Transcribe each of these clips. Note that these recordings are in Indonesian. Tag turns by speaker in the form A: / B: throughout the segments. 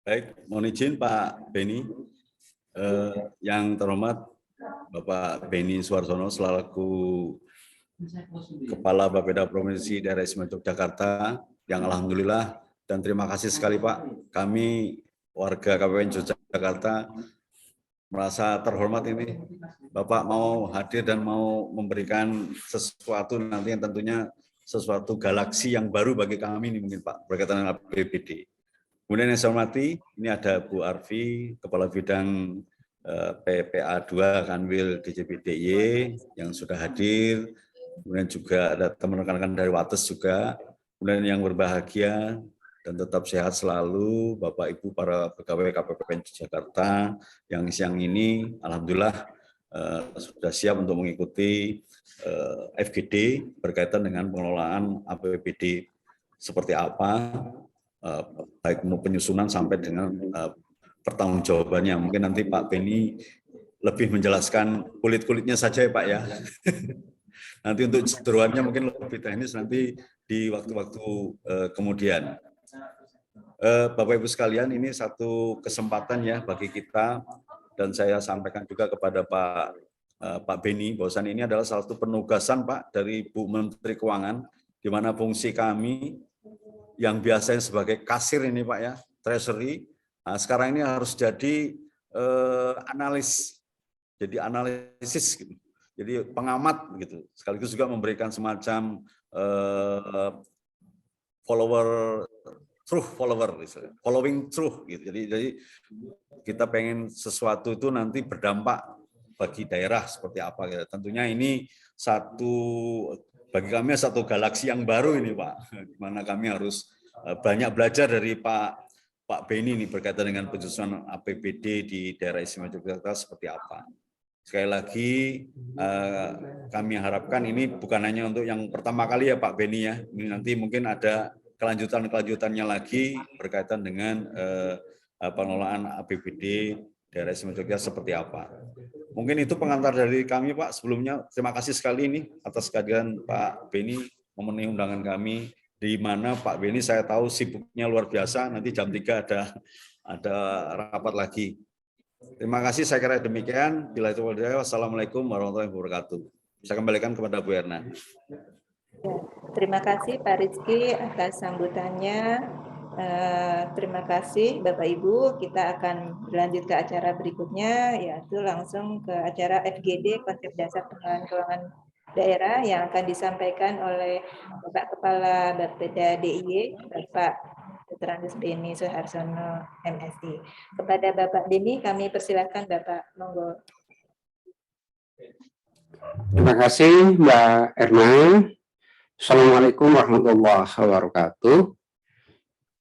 A: Baik, mohon izin Pak Beni. Yang terhormat Bapak Beni Suarsono selaku Kepala Bapeda Provinsi Daerah Istimewa Yogyakarta, yang alhamdulillah dan terima kasih sekali Pak, kami warga Kabupaten Yogyakarta merasa terhormat ini Bapak mau hadir dan mau memberikan sesuatu nanti yang tentunya sesuatu galaksi yang baru bagi kami ini mungkin Pak berkaitan dengan APBD. Kemudian yang saya hormati, ini ada Bu Arfi, Kepala Bidang PPA 2 Kanwil DJP-DIY yang sudah hadir, kemudian juga ada teman rekan-rekan dari Wates juga, kemudian yang berbahagia dan tetap sehat selalu Bapak Ibu para pegawai KPPN Jakarta yang siang ini alhamdulillah sudah siap untuk mengikuti FGD berkaitan dengan pengelolaan APBD seperti apa, baik penyusunan sampai dengan pertanggungjawabannya. Mungkin nanti Pak Beni lebih menjelaskan kulit-kulitnya saja ya Pak ya. Nanti untuk jeroannya mungkin lebih teknis nanti di waktu-waktu kemudian. Bapak Ibu sekalian, ini satu kesempatan ya bagi kita dan saya sampaikan juga kepada Pak Beni bahwasan ini adalah salah satu penugasan Pak dari Bu Menteri Keuangan di mana fungsi kami yang biasanya sebagai kasir ini Pak ya, treasury, nah, sekarang ini harus jadi analisis gitu. Jadi pengamat gitu, sekaligus juga memberikan semacam following truth gitu. Jadi kita pengen sesuatu itu nanti berdampak bagi daerah seperti apa gitu. Tentunya ini bagi kami satu galaksi yang baru ini Pak, di mana kami harus banyak belajar dari Pak Beni ini berkaitan dengan penyusunan APBD di daerah istimewa Yogyakarta seperti apa. Sekali lagi kami harapkan ini bukan hanya untuk yang pertama kali ya Pak Beni ya, ini nanti mungkin ada kelanjutannya lagi berkaitan dengan pengelolaan APBD daerah istimewa Yogyakarta seperti apa. Mungkin itu pengantar dari kami Pak. Sebelumnya terima kasih sekali ini atas kehadiran Pak Beni memenuhi undangan kami, di mana Pak Beni saya tahu sibuknya luar biasa, nanti jam 3 ada rapat lagi. Terima kasih, saya kira demikian. Bila itu wassalamualaikum warahmatullahi wabarakatuh. Saya kembalikan kepada Bu Erna.
B: Ya, terima kasih Pak Rizky atas sambutannya. Terima kasih Bapak Ibu, kita akan berlanjut ke acara berikutnya, yaitu langsung ke acara FGD, Konsep Dasar Pengelolaan Keuangan Daerah, yang akan disampaikan oleh Bapak Kepala Bapeda DIY, Bapak Dr. Beni Suharsono, MSI. Kepada Bapak Beni, kami persilahkan Bapak, monggo.
C: Terima kasih Mbak Erna. Assalamualaikum warahmatullahi wabarakatuh.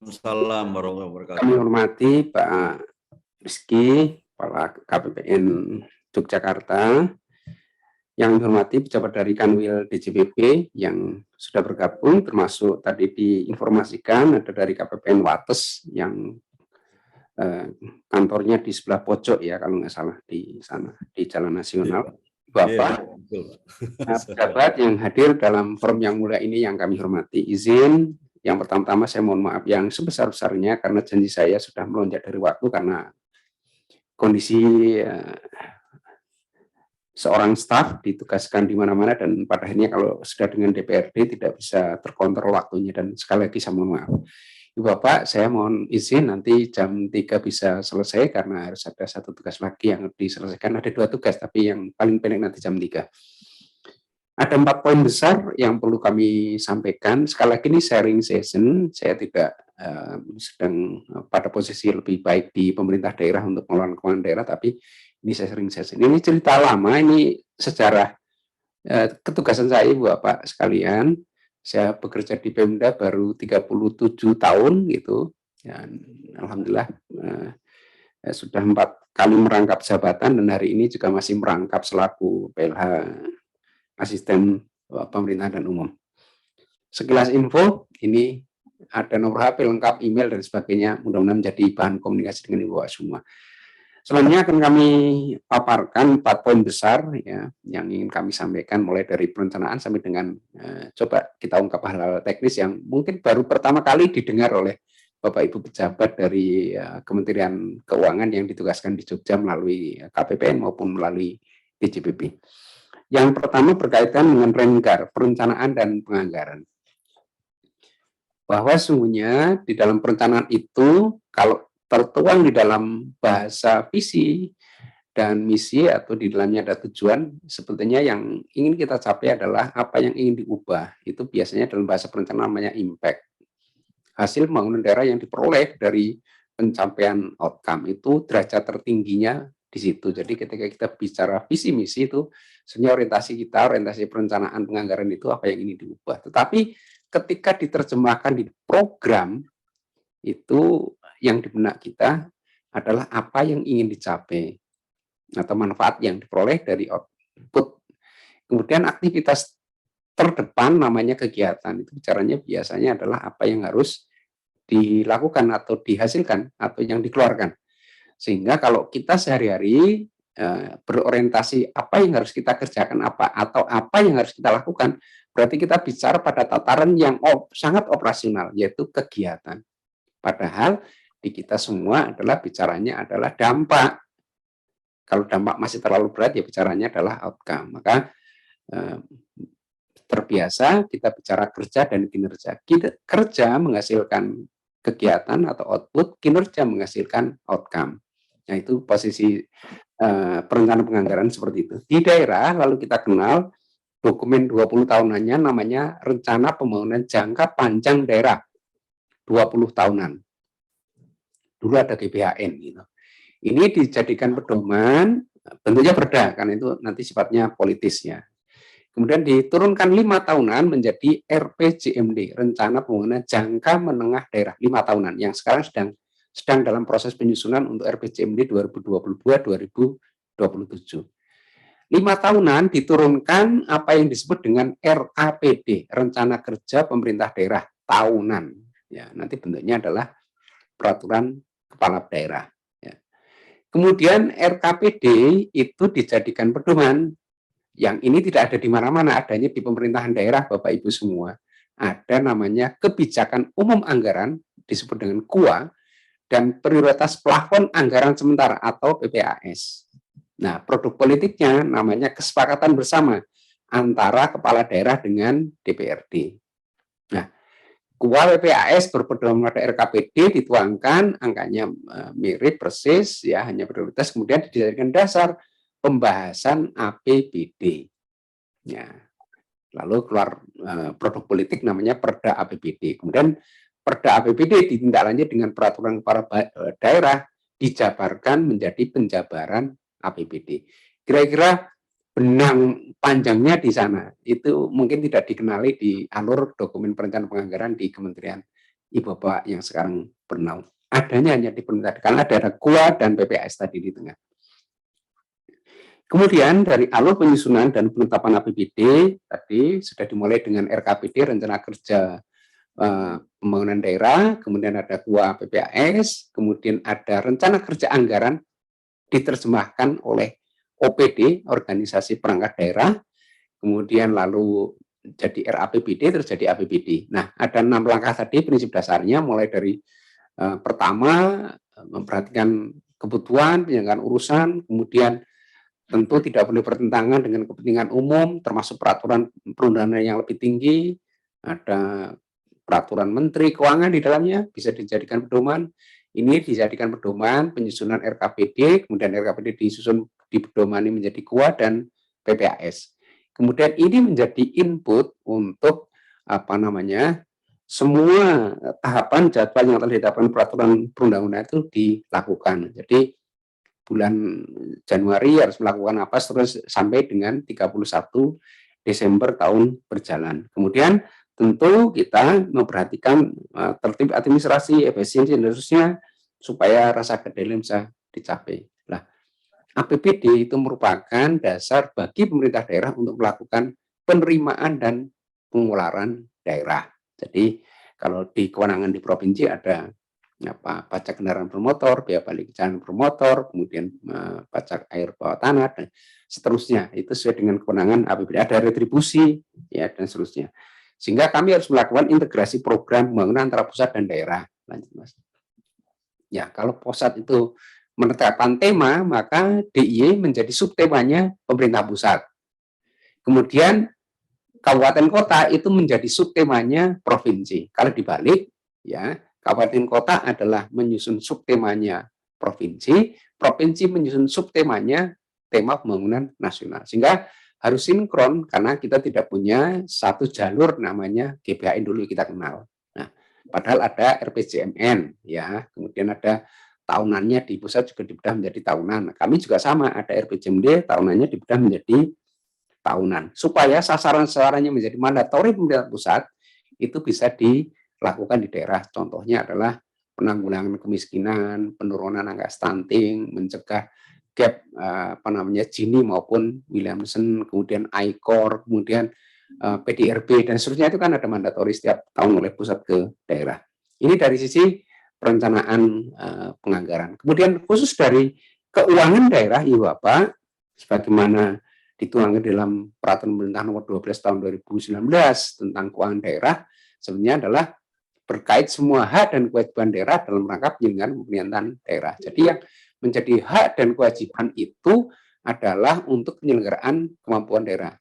A: Assalamualaikum warahmatullahi wabarakatuh.
C: Kami hormati Pak Rizky, Kepala KPPN Yogyakarta, yang dihormati pejabat dari Kanwil DJPP yang sudah bergabung, termasuk tadi diinformasikan ada dari KPPN Wates yang kantornya di sebelah pojok ya kalau nggak salah di sana di Jalan Nasional. Bapak, pejabat yang hadir dalam forum yang mulia ini yang kami hormati, izin yang pertama-tama saya mohon maaf yang sebesar-besarnya karena janji saya sudah melonjak dari waktu karena kondisi seorang staf ditugaskan di mana-mana dan pada akhirnya kalau sudah dengan DPRD tidak bisa terkontrol waktunya dan sekali lagi saya mohon maaf. Ibu Bapak, saya mohon izin nanti jam 3 bisa selesai karena harus ada satu tugas lagi yang diselesaikan. Ada 2 tugas, tapi yang paling pendek nanti jam 3. Ada 4 poin besar yang perlu kami sampaikan. Sekali lagi ini sharing session, saya tidak sedang pada posisi lebih baik di pemerintah daerah untuk pengelolaan keuangan daerah, tapi ini saya sharing session. Ini cerita lama, ini sejarah ketugasan saya Ibu Bapak sekalian. Saya bekerja di Pemda baru 37 tahun gitu. Dan alhamdulillah sudah 4 kali merangkap jabatan dan hari ini juga masih merangkap selaku PLH Asisten Pemerintahan dan Umum. Sekilas info, ini ada nomor HP lengkap, email dan sebagainya. Mudah-mudahan menjadi bahan komunikasi dengan Ibu Bapak semua. Selanjutnya akan kami paparkan 4 poin besar ya yang ingin kami sampaikan mulai dari perencanaan sampai dengan coba kita ungkap hal-hal teknis yang mungkin baru pertama kali didengar oleh Bapak Ibu pejabat dari Kementerian Keuangan yang ditugaskan di Jogja melalui KPPN maupun melalui DJPP. Yang pertama berkaitan dengan Rengar, perencanaan dan penganggaran. Bahwa sungguhnya di dalam perencanaan itu kalau tertuang di dalam bahasa visi dan misi atau di dalamnya ada tujuan, sebetulnya yang ingin kita capai adalah apa yang ingin diubah. Itu biasanya dalam bahasa perencanaan namanya impact. Hasil pembangunan daerah yang diperoleh dari pencapaian outcome itu derajat tertingginya di situ. Jadi ketika kita bicara visi misi itu sebenarnya orientasi kita, orientasi perencanaan penganggaran itu apa yang ingin diubah. Tetapi ketika diterjemahkan di program itu yang di benak kita adalah apa yang ingin dicapai atau manfaat yang diperoleh dari output. Kemudian aktivitas terdepan namanya kegiatan, itu bicaranya biasanya adalah apa yang harus dilakukan atau dihasilkan atau yang dikeluarkan. Sehingga kalau kita sehari-hari berorientasi apa yang harus kita kerjakan atau apa yang harus kita lakukan, berarti kita bicara pada tataran yang sangat operasional, yaitu kegiatan. Padahal di kita semua adalah bicaranya adalah dampak. Kalau dampak masih terlalu berat, ya bicaranya adalah outcome. Maka terbiasa kita bicara kerja dan kinerja. Kerja menghasilkan kegiatan atau output, kinerja menghasilkan outcome. Nah, itu posisi perencanaan penganggaran seperti itu. Di daerah, lalu kita kenal dokumen 20 tahunannya namanya Rencana Pembangunan Jangka Panjang Daerah 20 tahunan. Dulu ada GBHN gitu. Ini dijadikan pedoman, bentuknya perda, karena itu nanti sifatnya politisnya. Kemudian diturunkan 5 tahunan menjadi RPJMD, Rencana Pembangunan Jangka Menengah Daerah 5 tahunan, yang sekarang sedang dalam proses penyusunan untuk RPJMD 2022-2027. 5 tahunan diturunkan apa yang disebut dengan RAPD, Rencana Kerja Pemerintah Daerah Tahunan. Ya, nanti bentuknya adalah Peraturan Kepala Daerah. Kemudian RKPD itu dijadikan pedoman, yang ini tidak ada di mana-mana, adanya di pemerintahan daerah Bapak Ibu semua. Ada namanya Kebijakan Umum Anggaran, disebut dengan KUA, dan Prioritas Plafon Anggaran Sementara atau PPAS. Nah, produk politiknya namanya kesepakatan bersama antara kepala daerah dengan DPRD. Nah, KUA PPAS berpedoman pada RKPD dituangkan, angkanya mirip persis, ya hanya prioritas, kemudian dijadikan dasar pembahasan APBD. Ya, lalu keluar produk politik namanya Perda APBD. Kemudian Perda APBD ditindaklanjuti dengan peraturan kepala daerah dijabarkan menjadi penjabaran APBD. Kira-kira benang panjangnya di sana itu mungkin tidak dikenali di alur dokumen perencanaan penganggaran di Kementerian Ibu Bapak yang sekarang bernaung. Adanya hanya di pemerintah, karena ada KUA dan PPAS tadi di tengah. Kemudian dari alur penyusunan dan penetapan APBD tadi sudah dimulai dengan RKPD, Rencana Kerja Pembangunan Daerah, kemudian ada KUA PPAS, kemudian ada Rencana Kerja Anggaran diterjemahkan oleh OPD, Organisasi Perangkat Daerah, kemudian lalu jadi RAPBD, terus jadi APBD. Nah, ada 6 langkah tadi, prinsip dasarnya mulai dari pertama, memperhatikan kebutuhan, penyelenggaraan urusan, kemudian tentu tidak boleh bertentangan dengan kepentingan umum, termasuk peraturan perundangan yang lebih tinggi, ada peraturan Menteri Keuangan di dalamnya, bisa dijadikan pedoman. Ini dijadikan pedoman penyusunan RKPD, kemudian RKPD disusun dipedomani menjadi KUA dan PPAS. Kemudian ini menjadi input untuk semua tahapan jadwal yang telah ditetapkan peraturan perundang-undangan itu dilakukan. Jadi bulan Januari harus melakukan apa terus sampai dengan 31 Desember tahun berjalan. Kemudian tentu kita memperhatikan tertib administrasi, efisiensi, dan seterusnya supaya rasa keadilan bisa dicapai. Nah, APBD itu merupakan dasar bagi pemerintah daerah untuk melakukan penerimaan dan pengeluaran daerah. Jadi kalau di kewenangan di provinsi ada pajak kendaraan bermotor, biaya balik jalan bermotor, kemudian pajak air bawah tanah dan seterusnya. Itu sesuai dengan kewenangan APBD. Ada retribusi ya dan seterusnya. Sehingga kami harus melakukan integrasi program pembangunan antara pusat dan daerah. Lanjut, Mas. Ya, kalau Posat itu menetapkan tema, maka DIY menjadi subtemanya pemerintah pusat. Kemudian kabupaten kota itu menjadi subtemanya provinsi. Kalau dibalik, ya, kabupaten kota adalah menyusun subtemanya provinsi, provinsi menyusun subtemanya tema pembangunan nasional. Sehingga harus sinkron karena kita tidak punya satu jalur namanya GBHN dulu kita kenal. Nah, padahal ada RPJMN, ya, kemudian ada tahunannya di pusat juga dibedah menjadi tahunan. Kami juga sama, ada RPJMD tahunannya dibedah menjadi tahunan. Supaya sasaran-sasarannya menjadi mandatori pemerintah pusat, itu bisa dilakukan di daerah. Contohnya adalah penanggulangan kemiskinan, penurunan angka stunting, mencegah gap Gini maupun Williamson, kemudian ICOR, kemudian PDRB dan seterusnya itu kan ada mandatori setiap tahun oleh pusat ke daerah. Ini dari sisi perencanaan penganggaran. Kemudian khusus dari keuangan daerah, Ibu Bapak, sebagaimana dituangkan dalam Peraturan Pemerintah Nomor 12 Tahun 2019 tentang keuangan daerah, sebenarnya adalah berkait semua hak dan kewajiban daerah dalam rangka penyelenggaraan pemerintahan daerah. Jadi yang menjadi hak dan kewajiban itu adalah untuk penyelenggaraan kemampuan daerah.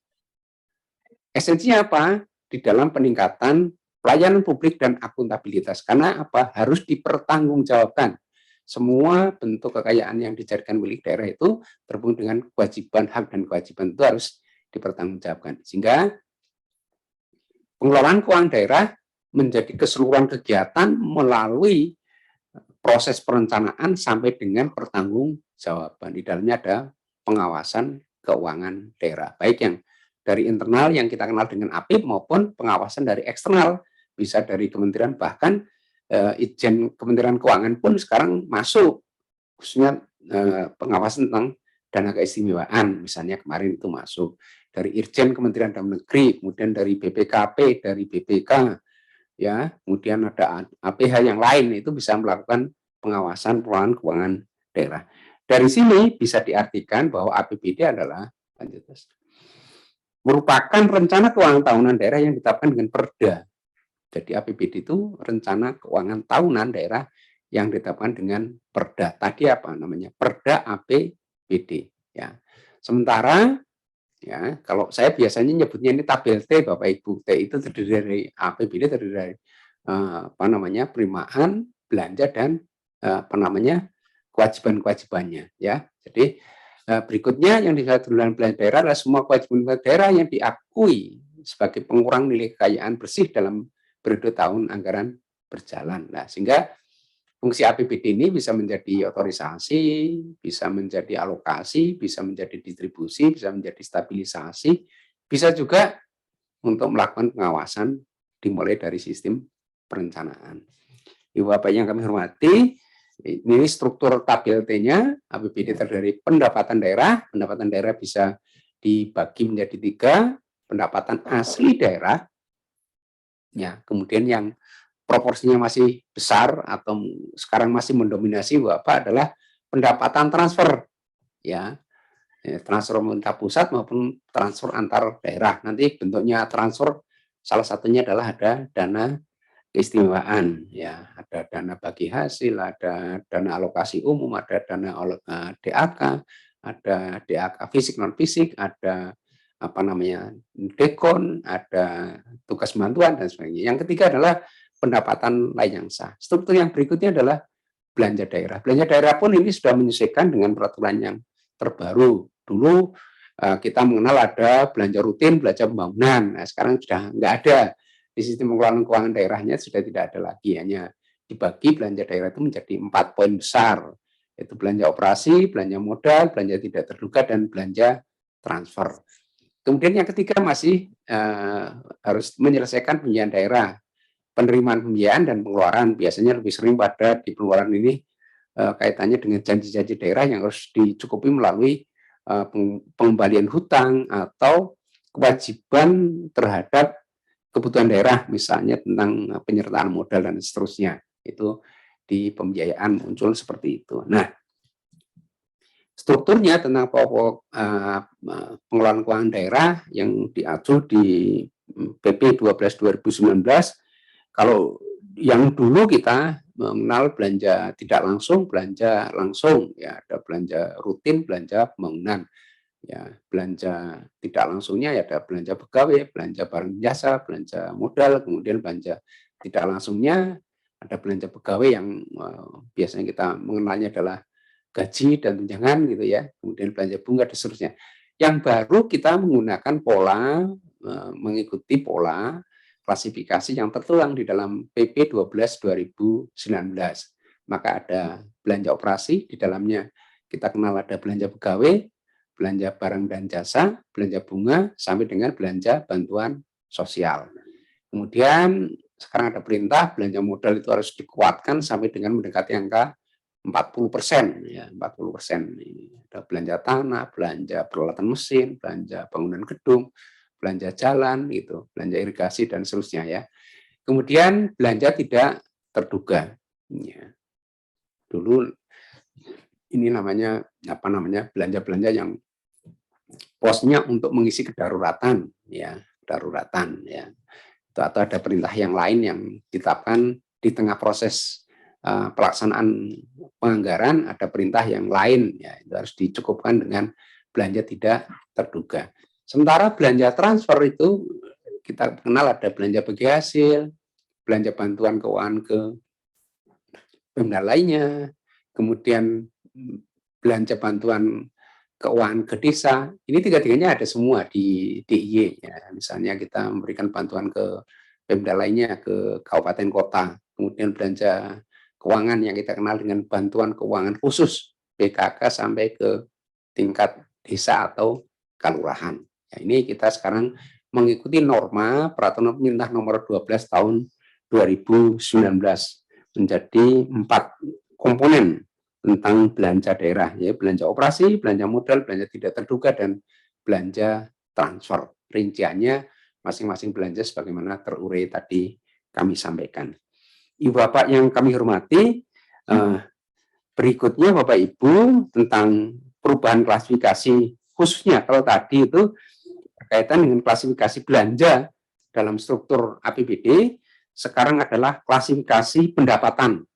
C: Esensinya apa? Di dalam peningkatan pelayanan publik dan akuntabilitas. Karena apa? Harus dipertanggungjawabkan. Semua bentuk kekayaan yang dijadikan milik daerah itu terhubung dengan kewajiban, hak dan kewajiban itu harus dipertanggungjawabkan. Sehingga pengelolaan keuangan daerah menjadi keseluruhan kegiatan melalui proses perencanaan sampai dengan pertanggungjawaban. Di dalamnya ada pengawasan keuangan daerah, baik yang dari internal yang kita kenal dengan APIP maupun pengawasan dari eksternal, bisa dari kementerian, bahkan Itjen Kementerian Keuangan pun sekarang masuk, khususnya pengawasan tentang dana keistimewaan, misalnya kemarin itu masuk dari Irjen Kementerian Dalam Negeri, kemudian dari BPKP, dari BPK, ya, kemudian ada APH yang lain itu bisa melakukan pengawasan pengelolaan keuangan daerah. Dari sini bisa diartikan bahwa APBD adalah merupakan rencana keuangan tahunan daerah yang ditetapkan dengan perda. Jadi APBD itu rencana keuangan tahunan daerah yang ditetapkan dengan perda. Tadi apa namanya? Perda APBD. Ya. Sementara ya, kalau saya biasanya nyebutnya ini tabel T, Bapak Ibu. T itu terdiri dari APBD, terdiri dari penerimaan, belanja dan kewajiban-kewajibannya, ya. Jadi berikutnya yang disatukan belanja daerah adalah semua kewajiban daerah yang diakui sebagai pengurang nilai kekayaan bersih dalam periode tahun anggaran berjalan. Nah, sehingga fungsi APBD ini bisa menjadi otorisasi, bisa menjadi alokasi, bisa menjadi distribusi, bisa menjadi stabilisasi, bisa juga untuk melakukan pengawasan dimulai dari sistim perencanaan. Ibu Bapak yang kami hormati, ini struktur tabel T-nya, APBD terdiri dari pendapatan daerah bisa dibagi menjadi 3, pendapatan asli daerah, ya, kemudian yang proporsinya masih besar atau sekarang masih mendominasi Bapak adalah pendapatan transfer, ya, transfer pemerintah pusat maupun transfer antar daerah. Nanti bentuknya transfer salah satunya adalah ada dana keistimewaan, ya, ada dana bagi hasil, ada dana alokasi umum, ada dana DAK, ada DAK fisik non fisik, ada dekon, ada tugas bantuan dan sebagainya. Yang ketiga adalah pendapatan lain yang sah. Struktur yang berikutnya adalah belanja daerah. Belanja daerah pun ini sudah menyesuaikan dengan peraturan yang terbaru. Dulu kita mengenal ada belanja rutin, belanja pembangunan. Nah, sekarang sudah nggak ada. Di sistem pengelolaan keuangan daerahnya sudah tidak ada lagi. Hanya dibagi belanja daerah itu menjadi 4 poin besar. Yaitu belanja operasi, belanja modal, belanja tidak terduga, dan belanja transfer. Kemudian yang ketiga masih harus menyelesaikan pembiayaan daerah. Penerimaan pembiayaan dan pengeluaran biasanya lebih sering pada di pengeluaran ini kaitannya dengan janji-janji daerah yang harus dicukupi melalui pengembalian hutang atau kewajiban terhadap kebutuhan daerah, misalnya tentang penyertaan modal dan seterusnya. Itu di pembiayaan muncul seperti itu. Nah, strukturnya tentang pokok pengelolaan keuangan daerah yang diatur di PP 12 2019, kalau yang dulu kita mengenal belanja tidak langsung, belanja langsung, ya ada belanja rutin, belanja pembangunan, ya belanja tidak langsungnya ya ada belanja pegawai, belanja barang jasa, belanja modal, kemudian belanja tidak langsungnya ada belanja pegawai yang biasanya kita mengenalnya adalah gaji dan tunjangan gitu ya, kemudian belanja bunga dan seterusnya. Yang baru kita menggunakan pola mengikuti pola klasifikasi yang tertuang di dalam PP 12 2019. Maka ada belanja operasi, di dalamnya kita kenal ada belanja pegawai, belanja barang dan jasa, belanja bunga, sampai dengan belanja bantuan sosial. Kemudian sekarang ada perintah belanja modal itu harus dikuatkan sampai dengan mendekati angka 40%, ya 40%. Ada belanja tanah, belanja peralatan mesin, belanja bangunan gedung, belanja jalan, gitu, belanja irigasi dan seterusnya ya. Kemudian belanja tidak terduga. Ya. Dulu ini namanya belanja-belanja yang posnya untuk mengisi kedaruratan ya, kedaruratan ya. Atau ada perintah yang lain yang ditetapkan di tengah proses pelaksanaan penganggaran, ada perintah yang lain ya, itu harus dicukupkan dengan belanja tidak terduga. Sementara belanja transfer itu kita kenal ada belanja bagi hasil, belanja bantuan keuangan ke Pemda lainnya, kemudian belanja bantuan keuangan ke desa. Ini tiga-tiganya ada semua di DIY ya. Misalnya kita memberikan bantuan ke Pemda lainnya, ke kabupaten kota, kemudian belanja keuangan yang kita kenal dengan bantuan keuangan khusus BKK sampai ke tingkat desa atau kelurahan. Ya, ini kita sekarang mengikuti norma Peraturan Pemerintah Nomor 12 Tahun 2019 menjadi 4 komponen tentang belanja daerah, ya belanja operasi, belanja modal, belanja tidak terduga, dan belanja transfer. Rinciannya masing-masing belanja sebagaimana terurei tadi kami sampaikan. Ibu Bapak yang kami hormati, berikutnya Bapak Ibu tentang perubahan klasifikasi, khususnya kalau tadi itu berkaitan dengan klasifikasi belanja dalam struktur APBD, sekarang adalah klasifikasi pendapatan.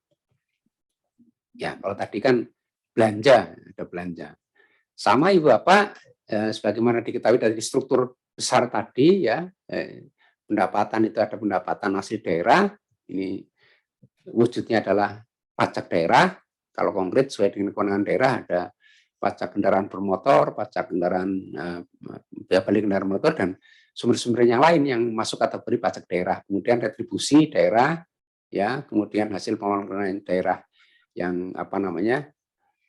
C: Ya, kalau tadi kan belanja, ada belanja. Sama Ibu Bapak, sebagaimana diketahui dari struktur besar tadi ya, pendapatan itu ada pendapatan asli daerah, ini wujudnya adalah pajak daerah. Kalau konkret sesuai dengan kewenangan daerah ada pajak kendaraan bermotor, pajak kendaraan balik kendaraan motor, dan sumber-sumber yang lain yang masuk kategori pajak daerah. Kemudian retribusi daerah, ya, kemudian hasil pengelolaan daerah yang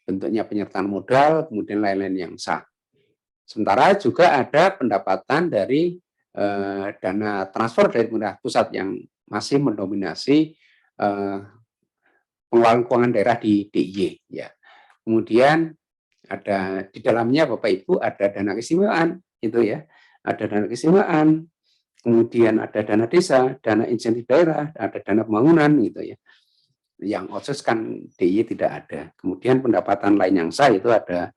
C: bentuknya penyertaan modal, kemudian lain-lain yang sah. Sementara juga ada pendapatan dari dana transfer dari pemerintah pusat yang masih mendominasi pengelolaan keuangan daerah di DIY. Ya. Kemudian ada di dalamnya Bapak Ibu ada dana keistimewaan, itu ya, ada dana keistimewaan, kemudian ada dana desa, dana insentif daerah, ada dana pembangunan, gitu ya. Yang otsus kan DIY tidak ada. Kemudian pendapatan lain yang sah itu ada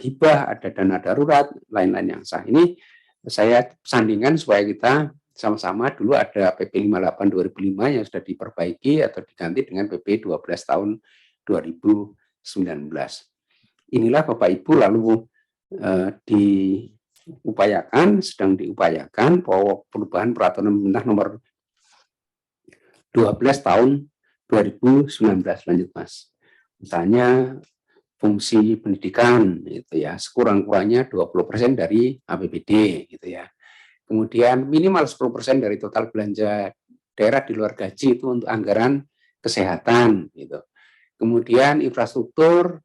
C: hibah, ada dana darurat, lain-lain yang sah. Ini saya sandingkan supaya kita sama-sama, dulu ada PP 58 2005 yang sudah diperbaiki atau diganti dengan PP 12 tahun 2019. Inilah Bapak Ibu lalu sedang diupayakan bahwa perubahan Peraturan Pemerintah Nomor 12 tahun 2019. Lanjut Mas. Misalnya fungsi pendidikan itu ya sekurang-kurangnya 20% dari APBD gitu ya. Kemudian minimal 10% dari total belanja daerah di luar gaji itu untuk anggaran kesehatan gitu. Kemudian infrastruktur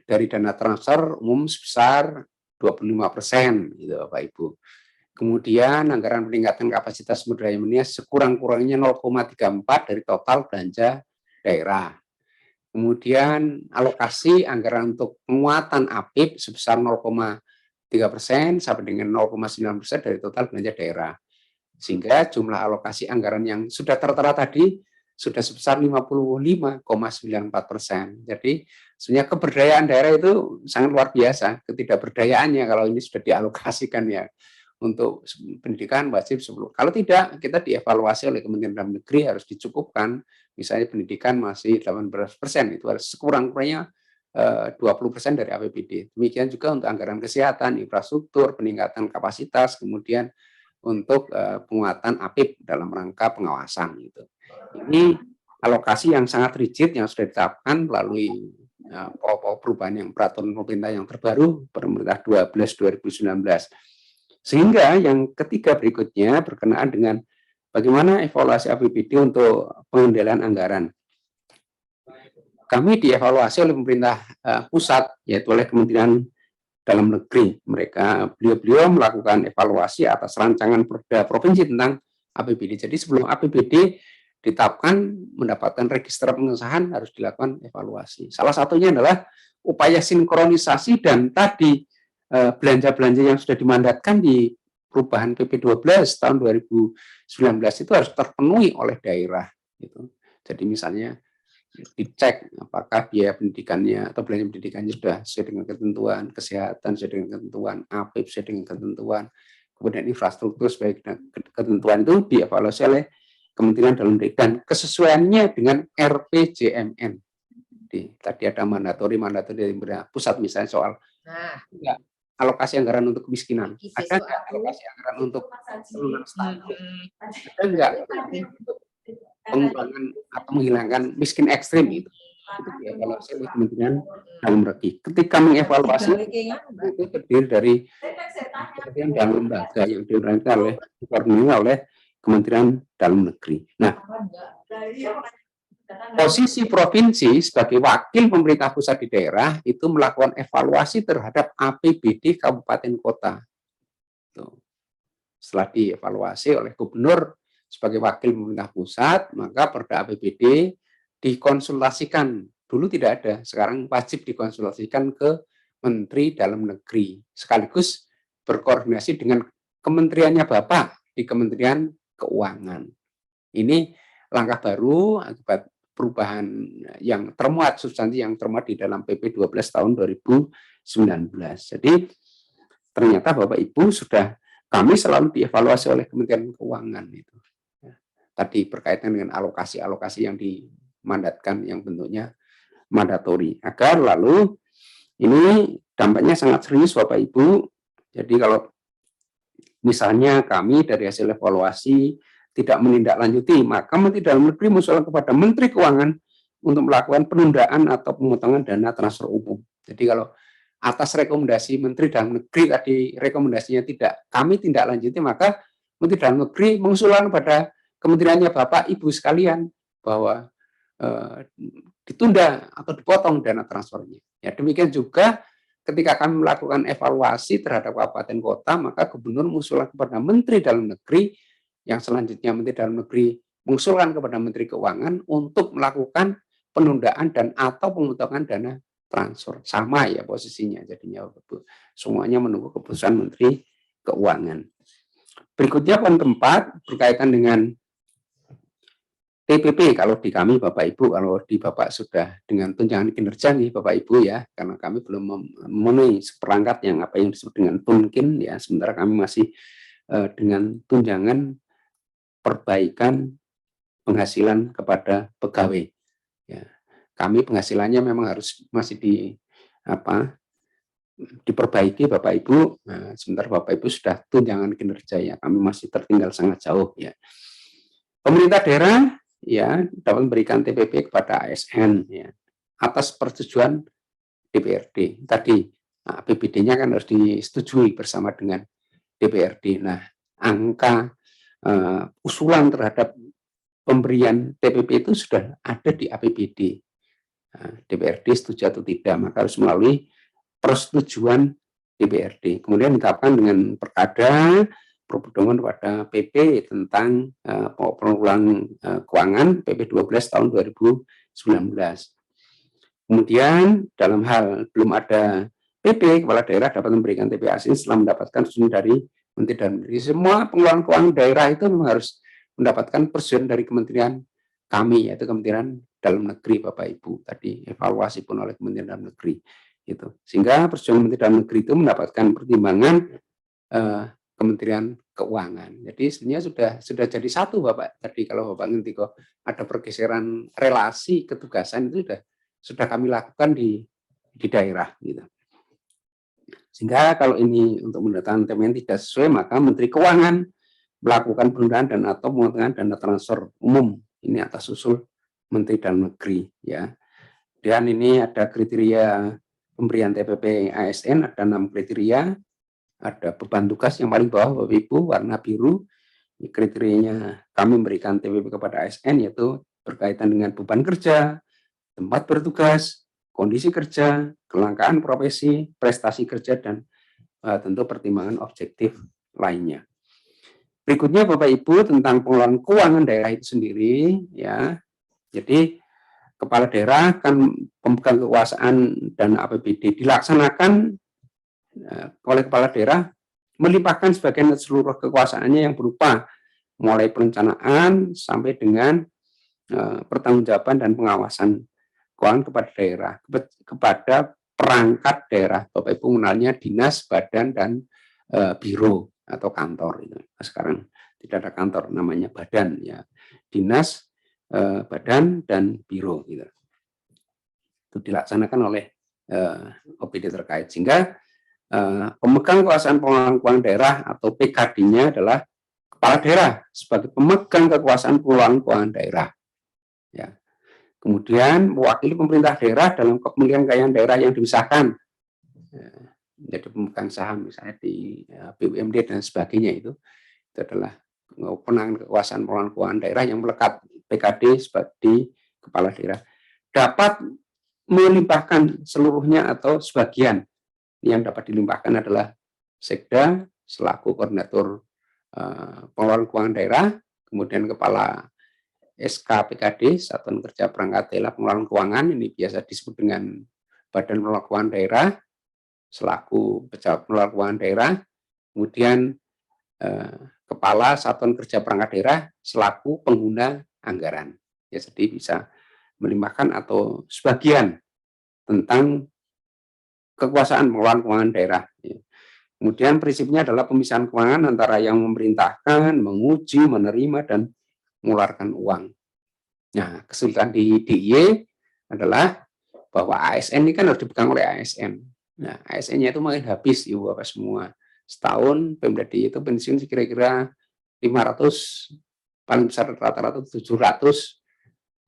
C: dari dana transfer umum sebesar 25% gitu Bapak Ibu. Kemudian anggaran peningkatan kapasitas sumber daya manusia sekurang-kurangnya 0,34 dari total belanja daerah. Kemudian alokasi anggaran untuk penguatan APIP sebesar 0,3% sampai dengan 0,9% dari total belanja daerah. Sehingga jumlah alokasi anggaran yang sudah tertera tadi sudah sebesar 55,94%. Jadi sebenarnya keberdayaan daerah itu sangat luar biasa, ketidakberdayaannya kalau ini sudah dialokasikan ya untuk pendidikan wajib 10. Kalau tidak, kita dievaluasi oleh Kementerian Dalam Negeri harus dicukupkan. Misalnya pendidikan masih 18%, itu harus sekurang-kurangnya 20% dari APBD. Demikian juga untuk anggaran kesehatan, infrastruktur, peningkatan kapasitas, kemudian untuk penguatan APIP dalam rangka pengawasan. Gitu. Ini alokasi yang sangat rigid yang sudah ditetapkan melalui pokok perubahan yang peraturan pemerintah yang terbaru pemerintah 12/2019. Sehingga yang ketiga berikutnya berkenaan dengan bagaimana evaluasi APBD untuk pengendalian anggaran. Kami dievaluasi oleh pemerintah pusat, yaitu oleh Kementerian Dalam Negeri. Beliau melakukan evaluasi atas rancangan Perda Provinsi tentang APBD. Jadi sebelum APBD ditetapkan mendapatkan register pengesahan harus dilakukan evaluasi. Salah satunya adalah upaya sinkronisasi dan tadi belanja-belanja yang sudah dimandatkan di perubahan PP 12 tahun 2019 itu harus terpenuhi oleh daerah. Gitu. Jadi misalnya dicek apakah biaya pendidikannya atau belanja pendidikannya sudah sesuai dengan ketentuan, kesehatan sesuai dengan ketentuan, APIP sesuai dengan ketentuan, kemudian infrastruktur sesuai dengan ketentuan itu dievaluasi oleh Kementerian Dalam Negeri dan kesesuaiannya dengan RPJMN. Tadi ada mandatori dari pusat misalnya soal enggak, alokasi anggaran untuk kemiskinan, ada enggak alokasi anggaran untuk penurunan stunting, ada enggak pengurangan atau menghilangkan miskin ekstrim itu dievaluasi oleh Kementerian Dalam Negeri. Ketika mengevaluasi itu terdiri dari kementerian dan lembaga yang dikoordinir oleh Kementerian Dalam Negeri. Nah, posisi provinsi sebagai wakil pemerintah pusat di daerah itu melakukan evaluasi terhadap APBD kabupaten kota. Setelah dievaluasi oleh gubernur sebagai wakil pemerintah pusat, maka Perda APBD dikonsultasikan. Dulu tidak ada, sekarang wajib dikonsultasikan ke Menteri Dalam Negeri. Sekaligus berkoordinasi dengan kementeriannya Bapak di Kementerian Keuangan. Ini langkah baru akibat perubahan yang termuat, substansi yang termuat di dalam PP 12 tahun 2019. Jadi ternyata Bapak Ibu kami selalu dievaluasi oleh Kementerian Keuangan itu. Tadi berkaitan dengan alokasi-alokasi yang dimandatkan yang bentuknya mandatori. Agar lalu ini dampaknya sangat serius Bapak Ibu. Jadi kalau misalnya kami dari hasil evaluasi tidak menindaklanjuti, maka Menteri Dalam Negeri mengusulkan kepada Menteri Keuangan untuk melakukan penundaan atau pemotongan dana transfer umum. Jadi kalau atas rekomendasi Menteri Dalam Negeri tadi rekomendasinya kami tidak lanjuti, maka Menteri Dalam Negeri mengusulkan kepada kementeriannya Bapak Ibu sekalian bahwa ditunda atau dipotong dana transfernya. Ya, demikian juga ketika kami melakukan evaluasi terhadap kabupaten kota, maka gubernur mengusulkan kepada Menteri Dalam Negeri, yang selanjutnya Menteri Dalam Negeri mengusulkan kepada Menteri Keuangan untuk melakukan penundaan dan atau pemotongan dana transfer. Sama ya posisinya jadinya. Semuanya menunggu keputusan Menteri Keuangan. Berikutnya poin keempat berkaitan dengan TPP. Kalau di kami Bapak Ibu, kalau di Bapak sudah dengan tunjangan kinerja nih Bapak Ibu ya, karena kami belum memenuhi seperangkat yang apa yang disebut dengan tunkin ya, sementara kami masih dengan tunjangan perbaikan penghasilan kepada pegawai. Ya, kami penghasilannya memang masih diperbaiki Bapak Ibu. Nah, sementara Bapak Ibu sudah tunjangan kinerja ya, kami masih tertinggal sangat jauh ya. Pemerintah daerah ya dapat memberikan TPP kepada ASN ya atas persetujuan DPRD. Tadi APBD-nya kan harus disetujui bersama dengan DPRD. Nah, angka usulan terhadap pemberian TPP itu sudah ada di APBD. DPRD setuju atau tidak, maka harus melalui persetujuan DPRD. Kemudian ditetapkan dengan perkada berpedoman pada PP tentang pengelolaan keuangan PP 12 tahun 2019. Kemudian dalam hal belum ada PP, kepala daerah dapat memberikan TP asing setelah mendapatkan setujuan dari Menteri Dalam Negeri. Semua pengelolaan keuangan daerah itu memang harus mendapatkan persetujuan dari kementerian kami, yaitu Kementerian Dalam Negeri, Bapak Ibu. Tadi evaluasi pun oleh Kementerian Dalam Negeri. Gitu. Sehingga persetujuan Menteri Dalam Negeri itu mendapatkan pertimbangan Kementerian Keuangan. Jadi sebenarnya sudah jadi satu, Bapak. Tadi kalau Bapak ngerti kok ada pergeseran relasi ketugasan itu sudah kami lakukan di daerah gitu. Sehingga kalau ini untuk mendatangkan tema yang tidak sesuai, maka Menteri Keuangan melakukan penundaan dan atau pemotongan dana transfer umum ini atas usul Menteri Dalam Negeri ya. Dan ini ada kriteria pemberian TPP ASN, ada 6 kriteria. Ada beban tugas yang paling bawah, Bapak Ibu, warna biru. Kriterianya kami memberikan TPP kepada ASN yaitu berkaitan dengan beban kerja, tempat bertugas, kondisi kerja, kelangkaan profesi, prestasi kerja, dan tentu pertimbangan objektif lainnya. Berikutnya Bapak Ibu tentang pengelolaan keuangan daerah itu sendiri ya. Jadi kepala daerah kan pemegang kekuasaan dana APBD dilaksanakan oleh kepala daerah melimpahkan sebagian seluruh kekuasaannya yang berupa mulai perencanaan sampai dengan pertanggungjawaban dan pengawasan keuangan kepada daerah, kepada perangkat daerah. Bapak Ibu mengenalnya dinas, badan, dan biro atau kantor. Itu. Sekarang tidak ada kantor, namanya badan ya, dinas, badan, dan biro. Gitu. Itu dilaksanakan oleh OPD terkait. Sehingga pemegang kekuasaan pengelolaan keuangan daerah atau PKD-nya adalah kepala daerah sebagai pemegang kekuasaan pengelolaan keuangan daerah. Ya. Kemudian mewakili pemerintah daerah dalam kepemilikan kekayaan daerah yang dipisahkan. Menjadi pemegang saham misalnya di BUMD dan sebagainya itu adalah penanganan kekuasaan pengelolaan keuangan daerah yang melekat PKD sebagai kepala daerah. Dapat melimpahkan seluruhnya atau sebagian. Yang dapat dilimpahkan adalah Sekda selaku koordinator pengelolaan keuangan daerah, kemudian kepala SK PKD, Satuan Kerja Perangkat Daerah Pengelolaan Keuangan, ini biasa disebut dengan Badan Pengelola Keuangan Daerah, selaku pejabat pengelola keuangan daerah, kemudian kepala Satuan Kerja Perangkat Daerah selaku pengguna anggaran. Ya, jadi bisa melimpahkan atau sebagian tentang kekuasaan pengelolaan keuangan daerah. Kemudian prinsipnya adalah pemisahan keuangan antara yang memerintahkan, menguji, menerima, dan mengeluarkan uang. Nah, kesulitan di DIY adalah bahwa ASN ini kan harus dipegang oleh ASN. Nah, ASN-nya itu makin habis, Ibu Bapak semua. Setahun Pemda DIY itu pensiun kira-kira 500, paling besar rata-rata 700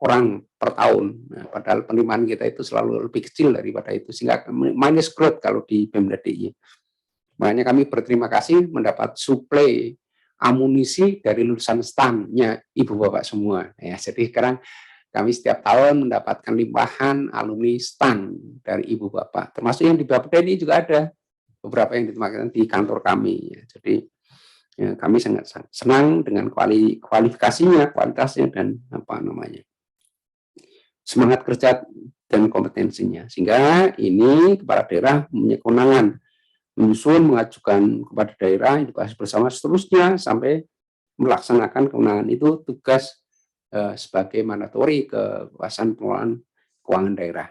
C: orang per tahun. Nah, padahal penerimaan kita itu selalu lebih kecil daripada itu, sehingga minus growth kalau di Pemda DIY. Makanya kami berterima kasih mendapat suplai amunisi dari lulusan STAN-nya Ibu Bapak semua. Ya, jadi sekarang kami setiap tahun mendapatkan limpahan alumni STAN dari Ibu Bapak. Termasuk yang di Bapeda ini juga ada beberapa yang ditempatkan di kantor kami. Ya, jadi ya, kami sangat senang dengan kualifikasinya, kualitasnya, dan apa namanya, semangat kerja dan kompetensinya. Sehingga ini kepala daerah mempunyai kewenangan menyusun, mengajukan kepada daerah, dibahas bersama seterusnya sampai melaksanakan kewenangan itu tugas sebagai mandatori kekuasaan pengelolaan keuangan daerah.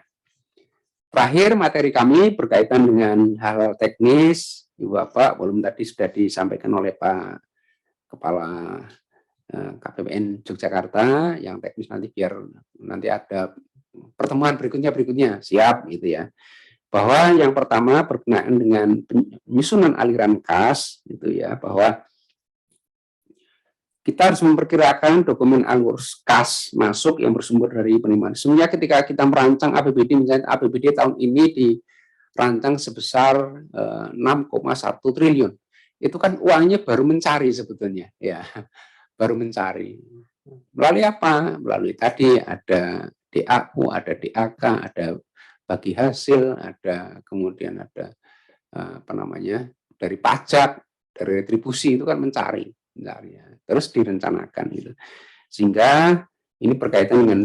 C: Terakhir materi kami berkaitan dengan hal teknis, Ibu Bapak, belum tadi sudah disampaikan oleh Pak Kepala KPPN Yogyakarta, yang teknis nanti biar nanti ada pertemuan berikutnya siap gitu ya. Bahwa yang pertama berkenaan dengan penyusunan aliran kas gitu ya, bahwa kita harus memperkirakan dokumen alur kas masuk yang bersumber dari penerimaan. Sebenarnya ketika kita merancang APBD, misalnya APBD tahun ini dirancang sebesar 6,1 triliun. Itu kan uangnya baru mencari sebetulnya, ya, baru mencari. Melalui apa? Melalui tadi ada DAU, ada DAK, ada bagi hasil, ada kemudian ada apa namanya, dari pajak, dari retribusi, itu kan mencari ya. Terus direncanakan gitu. Sehingga ini berkaitan dengan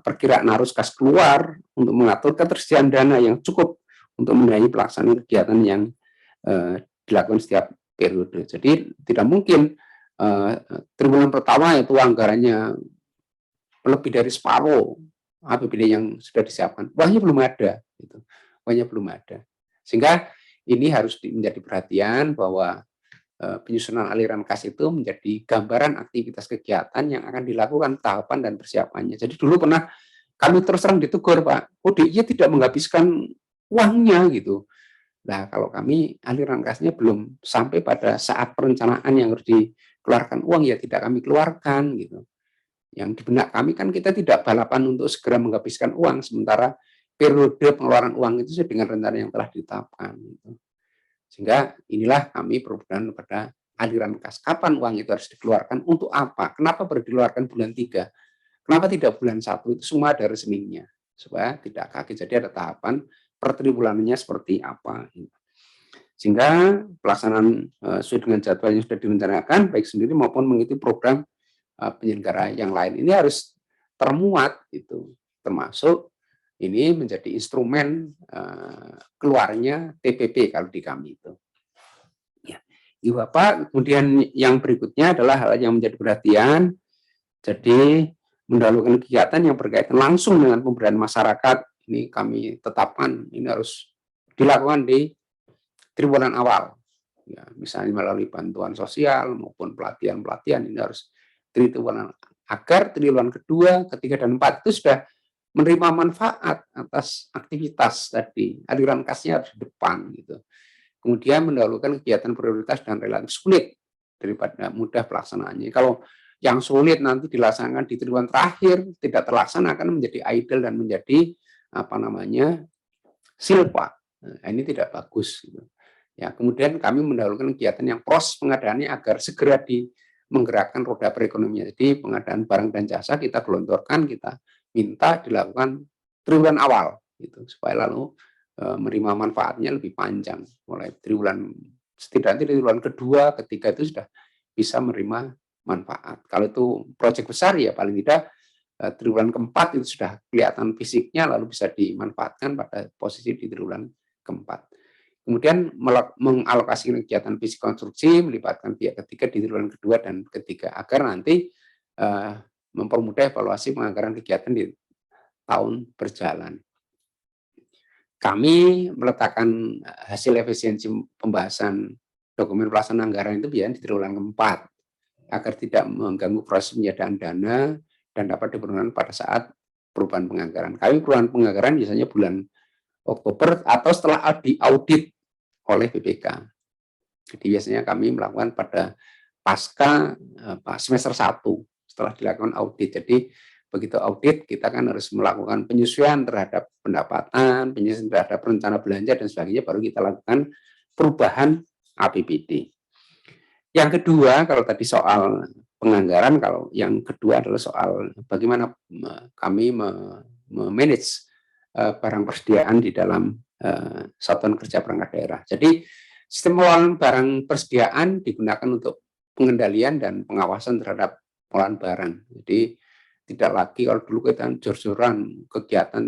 C: perkiraan arus kas keluar untuk mengatur ketersediaan dana yang cukup untuk mendanai pelaksanaan kegiatan yang dilakukan setiap periode. Jadi tidak mungkin triwulan pertama itu anggarannya lebih dari separuh APBD yang sudah disiapkan. Uangnya belum ada, gitu. Uangnya belum ada. Sehingga ini harus menjadi perhatian bahwa penyusunan aliran kas itu menjadi gambaran aktivitas kegiatan yang akan dilakukan, tahapan dan persiapannya. Jadi dulu pernah kami terus terang ditegur, Pak, DIY tidak menghabiskan uangnya gitu. Nah, kalau kami aliran kasnya belum sampai pada saat perencanaan yang harus dikeluarkan uang, ya tidak kami keluarkan gitu. Yang di benak kami kan kita tidak balapan untuk segera menghabiskan uang, sementara periode pengeluaran uang itu sesuai dengan rencana yang telah ditetapkan. Gitu. Sehingga inilah kami berpedoman pada aliran kas. Kapan uang itu harus dikeluarkan? Untuk apa? Kenapa baru dikeluarkan bulan 3? Kenapa tidak bulan 1? Itu semua ada rekeningnya. Supaya tidak kaget. Jadi ada tahapan per triwulanannya seperti apa. Sehingga pelaksanaan sesuai dengan jadwal yang sudah direncanakan, baik sendiri maupun mengikuti program penyelenggara yang lain. Ini harus termuat, gitu. Termasuk ini menjadi instrumen keluarnya TPP kalau di kami itu. Ya, Ibu Bapak, kemudian yang berikutnya adalah hal yang menjadi perhatian. Jadi mendahulukan kegiatan yang berkaitan langsung dengan pemberdayaan masyarakat. Ini kami tetapkan, ini harus dilakukan di triwulan awal. Ya, misalnya melalui bantuan sosial maupun pelatihan-pelatihan, ini harus triwulan, agar triwulan kedua, ketiga, dan 4 itu sudah menerima manfaat atas aktivitas tadi. Aliran kasnya harus di depan gitu. Kemudian mendahulukan kegiatan prioritas dan relatif sulit daripada mudah pelaksanaannya. Kalau yang sulit nanti dilaksanakan di triwulan terakhir, tidak terlaksana akan menjadi idle dan menjadi silpa. Nah, ini tidak bagus gitu. Ya, kemudian kami mendahulukan kegiatan yang proses pengadaannya agar segera menggerakkan roda perekonomian. Jadi pengadaan barang dan jasa kita gelontorkan, kita minta dilakukan triwulan awal, gitu, supaya lalu menerima manfaatnya lebih panjang. Mulai setidaknya triwulan kedua, ketiga itu sudah bisa menerima manfaat. Kalau itu proyek besar ya paling tidak triwulan keempat itu sudah kelihatan fisiknya, lalu bisa dimanfaatkan pada posisi di triwulan keempat. Kemudian mengalokasikan kegiatan fisik konstruksi, melibatkan pihak ketiga di triwulan kedua dan ketiga, agar nanti mempermudah evaluasi penganggaran kegiatan di tahun berjalan. Kami meletakkan hasil efisiensi pembahasan dokumen pelaksanaan anggaran itu biasanya di triwulan keempat, agar tidak mengganggu proses penyediaan dana dan dapat diperlukan pada saat perubahan penganggaran. Kami perubahan penganggaran biasanya bulan Oktober atau setelah diaudit oleh BPK. Jadi biasanya kami melakukan pada pasca semester 1 setelah dilakukan audit. Jadi begitu audit kita kan harus melakukan penyesuaian terhadap pendapatan, penyesuaian terhadap rencana belanja dan sebagainya, baru kita lakukan perubahan APBD. Yang kedua, kalau tadi soal penganggaran, kalau yang kedua adalah soal bagaimana kami memanage barang persediaan di dalam satuan kerja perangkat daerah. Jadi sistem pengelolaan barang persediaan digunakan untuk pengendalian dan pengawasan terhadap pengelolaan barang. Jadi tidak lagi kalau dulu kita jor-joran kegiatan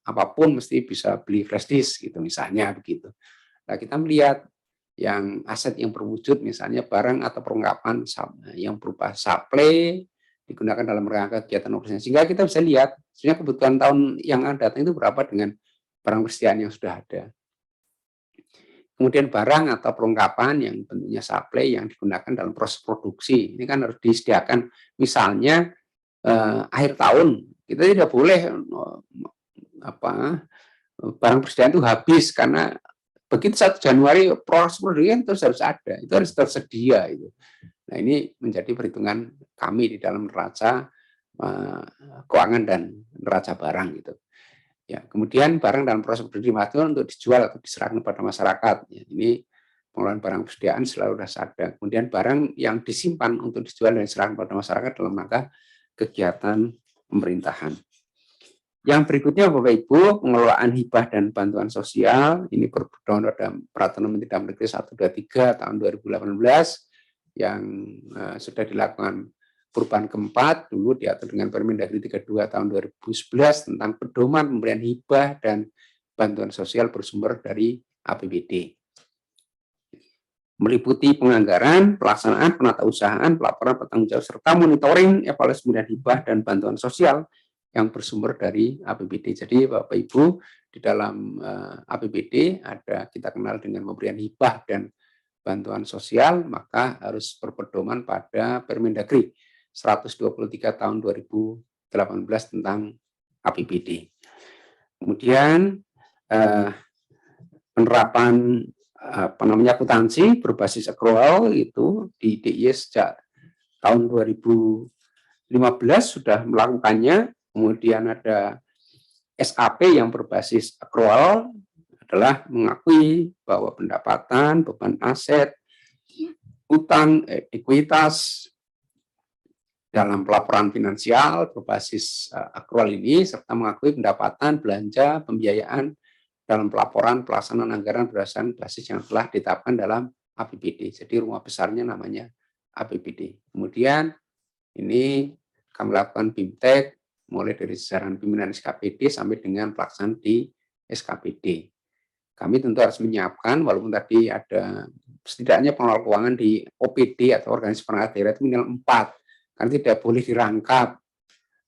C: apapun mesti bisa beli flash disk gitu misalnya begitu. Nah, kita melihat yang aset yang berwujud misalnya barang atau perlengkapan yang berupa supply digunakan dalam rangka kegiatan operasi, sehingga kita bisa lihat sebenarnya kebutuhan tahun yang akan datang itu berapa dengan barang persediaan yang sudah ada. Kemudian barang atau perlengkapan yang bentuknya supply yang digunakan dalam proses produksi, ini kan harus disediakan. Misalnya akhir tahun kita tidak boleh barang persediaan itu habis, karena begitu 1 Januari proses produksi terus harus ada, itu harus tersedia itu. Nah, ini menjadi perhitungan kami di dalam neraca keuangan dan neraca barang gitu. Ya, kemudian barang dalam proses produksi untuk dijual atau diserahkan kepada masyarakat. Ya, ini pengelolaan barang persediaan selalu harus ada. Kemudian barang yang disimpan untuk dijual dan diserahkan kepada masyarakat dalam rangka kegiatan pemerintahan. Yang berikutnya Bapak Ibu, pengelolaan hibah dan bantuan sosial, ini berpedoman pada Peraturan Menteri Dalam Negeri 123 tahun 2018 yang sudah dilakukan perubahan keempat, dulu diatur dengan Permendagri 32 tahun 2011 tentang pedoman pemberian hibah dan bantuan sosial bersumber dari APBD. Meliputi penganggaran, pelaksanaan, penatausahaan, pelaporan pertanggungjawaban serta monitoring evaluasi pemberian hibah dan bantuan sosial yang bersumber dari APBD. Jadi Bapak Ibu, di dalam APBD ada kita kenal dengan pemberian hibah dan bantuan sosial, maka harus berpedoman pada Permendagri 123 tahun 2018 tentang APBD. Kemudian penerapan akuntansi berbasis accrual itu di DIY sejak tahun 2015 sudah melakukannya. Kemudian ada SAP yang berbasis accrual adalah mengakui bahwa pendapatan, beban aset, utang, ekuitas dalam pelaporan finansial berbasis accrual ini, serta mengakui pendapatan, belanja, pembiayaan dalam pelaporan pelaksanaan anggaran berdasarkan basis yang telah ditetapkan dalam APBD. Jadi rumah besarnya namanya APBD. Kemudian ini kami lakukan BIMTEK mulai dari jajaran pimpinan SKPD sampai dengan pelaksanaan di SKPD. Kami tentu harus menyiapkan, walaupun tadi ada setidaknya pengelola keuangan di OPD atau organisasi perangkat daerah itu minimal 4, karena tidak boleh dirangkap.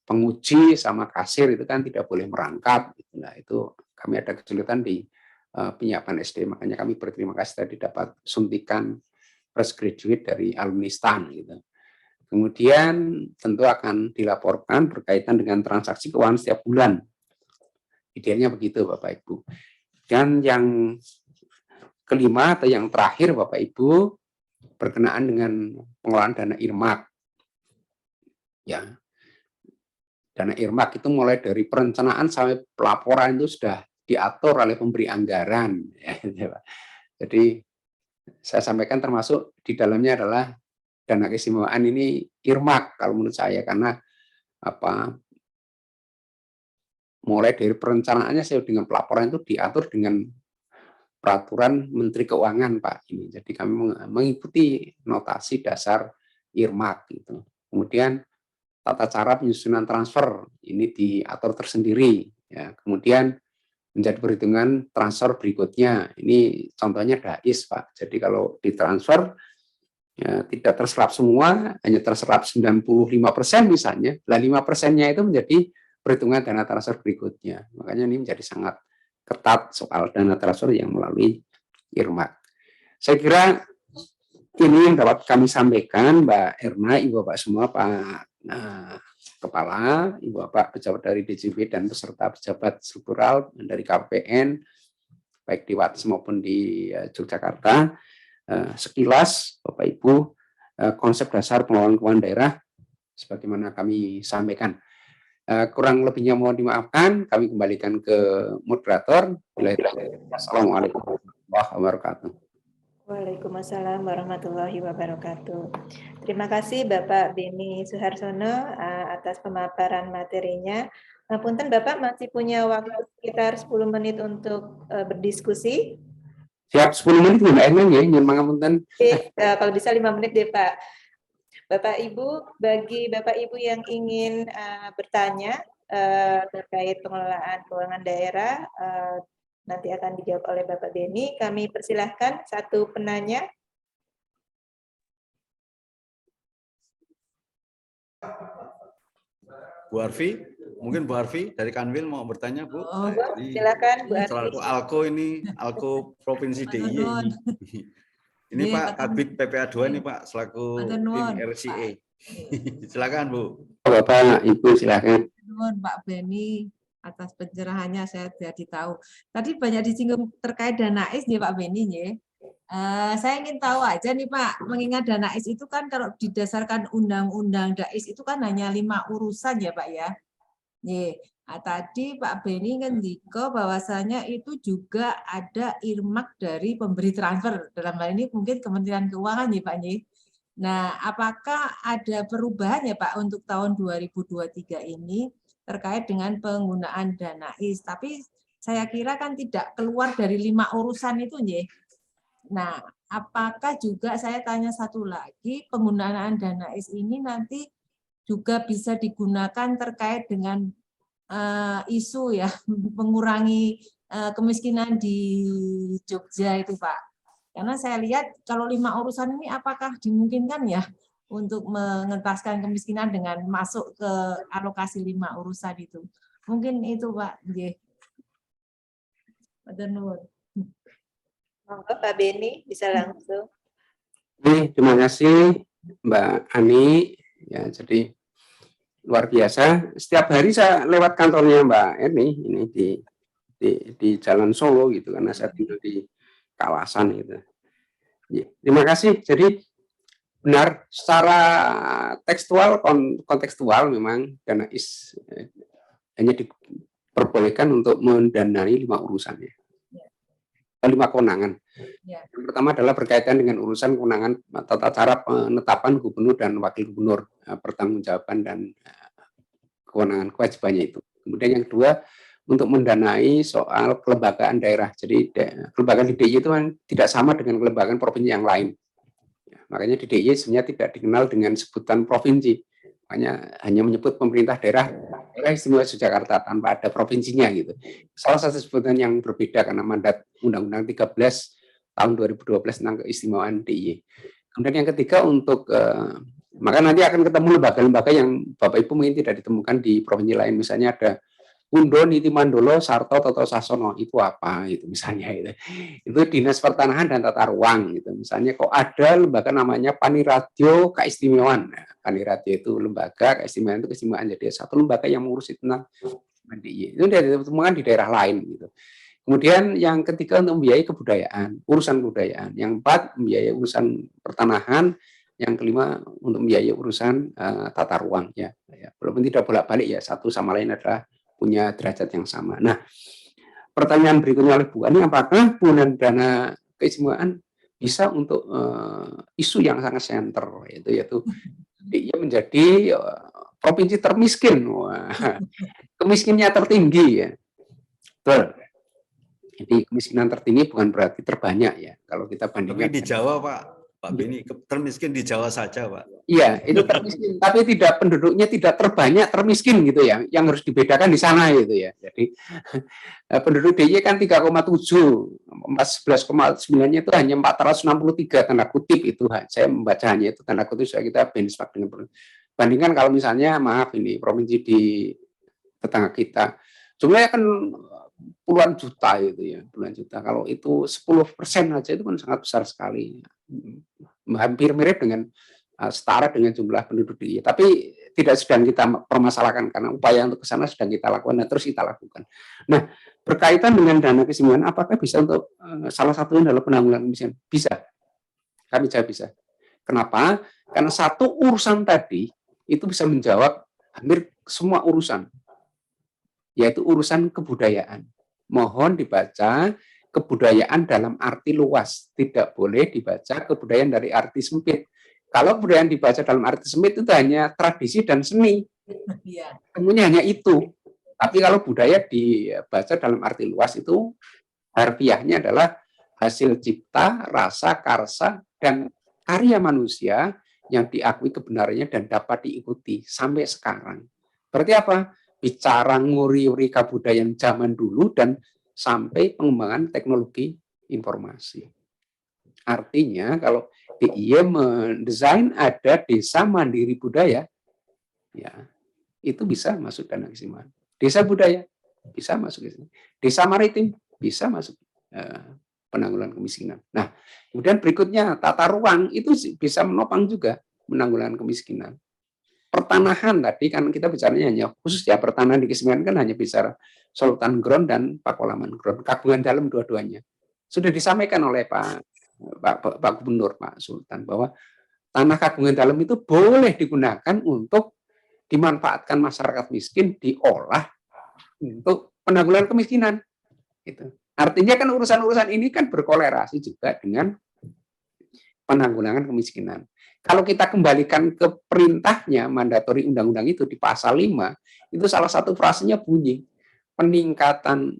C: Penguji sama kasir itu kan tidak boleh merangkap. Nah, itu kami ada kesulitan di penyiapan SD, makanya kami berterima kasih tadi dapat suntikan fresh graduate dari alumni STAN gitu. Kemudian tentu akan dilaporkan berkaitan dengan transaksi keuangan setiap bulan. Idealnya begitu Bapak Ibu. Dan yang kelima atau yang terakhir Bapak Ibu berkenaan dengan pengelolaan dana IRMAK. Ya. Dana IRMAK itu mulai dari perencanaan sampai pelaporan itu sudah diatur oleh pemberi anggaran. Jadi saya sampaikan termasuk di dalamnya adalah dana keistimewaan ini IRMAK kalau menurut saya, karena mulai dari perencanaannya saya dengan pelaporan itu diatur dengan peraturan Menteri Keuangan Pak ini. Jadi kami mengikuti notasi dasar IRMAK gitu. Kemudian tata cara penyusunan transfer ini diatur tersendiri. Ya. Kemudian menjadi perhitungan transfer berikutnya. Ini contohnya DAIS, Pak. Jadi kalau ditransfer ya, tidak terserap semua, hanya terserap 95% misalnya. Lah 5%-nya itu menjadi perhitungan dana transfer berikutnya. Makanya ini menjadi sangat ketat soal dana transfer yang melalui IRMAK. Saya kira ini yang dapat kami sampaikan, Mbak Erna, Ibu Bapak semua, Pak Kepala, Ibu Bapak pejabat dari DJP dan peserta pejabat struktural dari KPN, baik di Wates maupun di Yogyakarta. Sekilas, Bapak Ibu, konsep dasar pengelolaan keuangan daerah, sebagaimana kami sampaikan. Kurang lebihnya mohon dimaafkan, kami kembalikan ke moderator. Assalamualaikum warahmatullahi wabarakatuh.
B: Waalaikumsalam warahmatullahi wabarakatuh. Terima kasih Bapak Beni Suharsono atas pemaparan materinya. Punten Bapak masih punya waktu sekitar 10 menit untuk berdiskusi.
C: Siap, 10 menit Mbak Erna ya, nyun mangapunten.
B: Kalau bisa 5 menit deh Pak. Bapak Ibu, bagi Bapak Ibu yang ingin bertanya terkait pengelolaan keuangan daerah, nanti akan dijawab oleh Bapak Beni. Kami persilahkan satu penanya.
A: Bu Arfi, mungkin Bu Arfi dari Kanwil mau bertanya, Bu.
B: Silakan Bu Arfi.
A: Selaku Alko ini, Alko Provinsi DIY ini. Ini Pak Kabit PPA 2 nih Pak, selaku tim RCA. Silakan Bu.
C: Bapak, Ibu silakan.
D: Pak Beni atas pencerahannya, saya jadi tahu. Tadi banyak disinggung terkait dana IS nih Pak Beni ya. Saya ingin tahu aja nih Pak, mengingat dana IS itu kan kalau didasarkan undang-undang DAIS itu kan hanya 5 urusan ya Pak ya. Nah, tadi Pak Beni ngendika bahwasanya itu juga ada IRMAK dari pemberi transfer. Dalam hal ini mungkin Kementerian Keuangan ya Pak ya. Nah, apakah ada perubahan ya Pak untuk tahun 2023 ini terkait dengan penggunaan dana IS? Tapi saya kira kan tidak keluar dari 5 urusan itu ya. Nah, apakah juga saya tanya satu lagi, penggunaan dana IS ini nanti juga bisa digunakan terkait dengan isu ya mengurangi kemiskinan di Jogja itu Pak. Karena saya lihat kalau 5 urusan ini apakah dimungkinkan ya untuk mengentaskan kemiskinan dengan masuk ke alokasi 5 urusan itu. Mungkin itu Pak.
B: Monggo Pak Beni bisa langsung.
C: Terima kasih Mbak Ani. Ya, jadi luar biasa. Setiap hari saya lewat kantornya Mbak Erni ini di Jalan Solo gitu, karena saya tinggal di kawasan gitu. Ya, terima kasih. Jadi benar secara tekstual kontekstual memang dana hanya diperbolehkan untuk mendanai 5 urusan ya. 5 kewenangan.
D: Ya.
C: Yang pertama adalah berkaitan dengan urusan kewenangan tata cara penetapan gubernur dan wakil gubernur, pertanggungjawaban dan kewenangan kewajibannya itu. Kemudian yang kedua untuk mendanai soal kelembagaan daerah. Jadi kelembagaan di DIY itu kan tidak sama dengan kelembagaan provinsi yang lain. Ya, makanya di DIY sebenarnya tidak dikenal dengan sebutan provinsi. Makanya hanya menyebut pemerintah daerah istimewa Yogyakarta tanpa ada provinsinya gitu. Salah satu sebutan yang berbeda karena mandat Undang-Undang 13 tahun 2012 tentang keistimewaan DIY. Kemudian yang ketiga untuk maka nanti akan ketemu lembaga-lembaga yang Bapak Ibu mungkin tidak ditemukan di provinsi lain. Misalnya ada Undo, Niti Mandolo, Sarto, Toto Sasono, itu apa? Itu misalnya itu Dinas Pertanahan dan Tata Ruang. Gitu. Misalnya kok ada lembaga namanya Paniradio Keistimewaan. Nah, Paniradio itu lembaga, keistimewaan itu keistimewaan. Jadi satu lembaga yang mengurusi tentang DIY. Itu tidak ditemukan di daerah lain. Gitu. Kemudian yang ketiga untuk membiayai kebudayaan, urusan kebudayaan. Yang 4 membiayai urusan pertanahan. Yang kelima untuk membiayai urusan tata ruang. Ya. Walaupun tidak bolak-balik ya, satu sama lain adalah punya derajat yang sama. Nah, pertanyaan berikutnya oleh Bu Ani, apakah penggunaan dana keistimewaan bisa untuk isu yang sangat senter, yaitu dia menjadi provinsi termiskin, kemiskinannya tertinggi ya. Betul. Jadi kemiskinan tertinggi bukan berarti terbanyak ya. Kalau kita bandingkan.
A: Tapi di Jawa Pak Beni, termiskin di Jawa saja Pak.
C: Iya, itu termiskin, tapi tidak penduduknya tidak terbanyak termiskin gitu ya. Yang harus dibedakan di sana gitu ya. Jadi penduduk DIY kan 3,7, 11,9-nya itu hanya 463 tanda kutip itu. Saya membaca hanya itu tanda kutip supaya kita benchmark dengan bandingkan kalau misalnya maaf ini provinsi di tetangga kita jumlahnya kan puluhan juta itu ya, puluhan juta. Kalau itu 10% aja itu kan sangat besar sekali. Hampir mirip dengan setara dengan jumlah penduduk DIY. Tapi tidak sedang kita permasalahkan karena upaya untuk ke sana sedang kita lakukan dan terus kita lakukan. Nah, berkaitan dengan dana keistimewaan, apakah bisa untuk salah satunya adalah penanggulangan kemiskinan? Bisa. Kami jawab bisa. Kenapa? Karena satu urusan tadi itu bisa menjawab hampir semua urusan, yaitu urusan kebudayaan. Mohon dibaca kebudayaan dalam arti luas, tidak boleh dibaca kebudayaan dari arti sempit. Kalau kebudayaan dibaca dalam arti sempit itu hanya tradisi dan seni, temunya hanya itu. Tapi kalau budaya dibaca dalam arti luas itu harfiahnya adalah hasil cipta, rasa, karsa, dan karya manusia yang diakui kebenarannya dan dapat diikuti sampai sekarang. Berarti apa? Bicara nguri-uri kebudayaan zaman dulu dan sampai pengembangan teknologi informasi. Artinya kalau DIY mendesain ada desa mandiri budaya, ya itu bisa masuk dana keistimewaan. Desa budaya bisa masuk ke sini. Desa maritim bisa masuk penanggulangan kemiskinan. Nah, kemudian berikutnya tata ruang itu bisa menopang juga penanggulangan kemiskinan. Pertanahan tadi kan kita bicaranya hanya khusus ya pertanahan di keistimewaan kan hanya bicara Sultan Ground dan Pakualaman Ground, kagungan dalam dua-duanya. Sudah disampaikan oleh Pak Gubernur Pak Sultan bahwa tanah kagungan dalam itu boleh digunakan untuk dimanfaatkan masyarakat miskin, diolah untuk penanggulangan kemiskinan. Itu. Artinya kan urusan-urusan ini kan berkolerasi juga dengan penanggulangan kemiskinan. Kalau kita kembalikan ke perintahnya mandatori undang-undang itu di pasal 5, itu salah satu frasenya bunyi peningkatan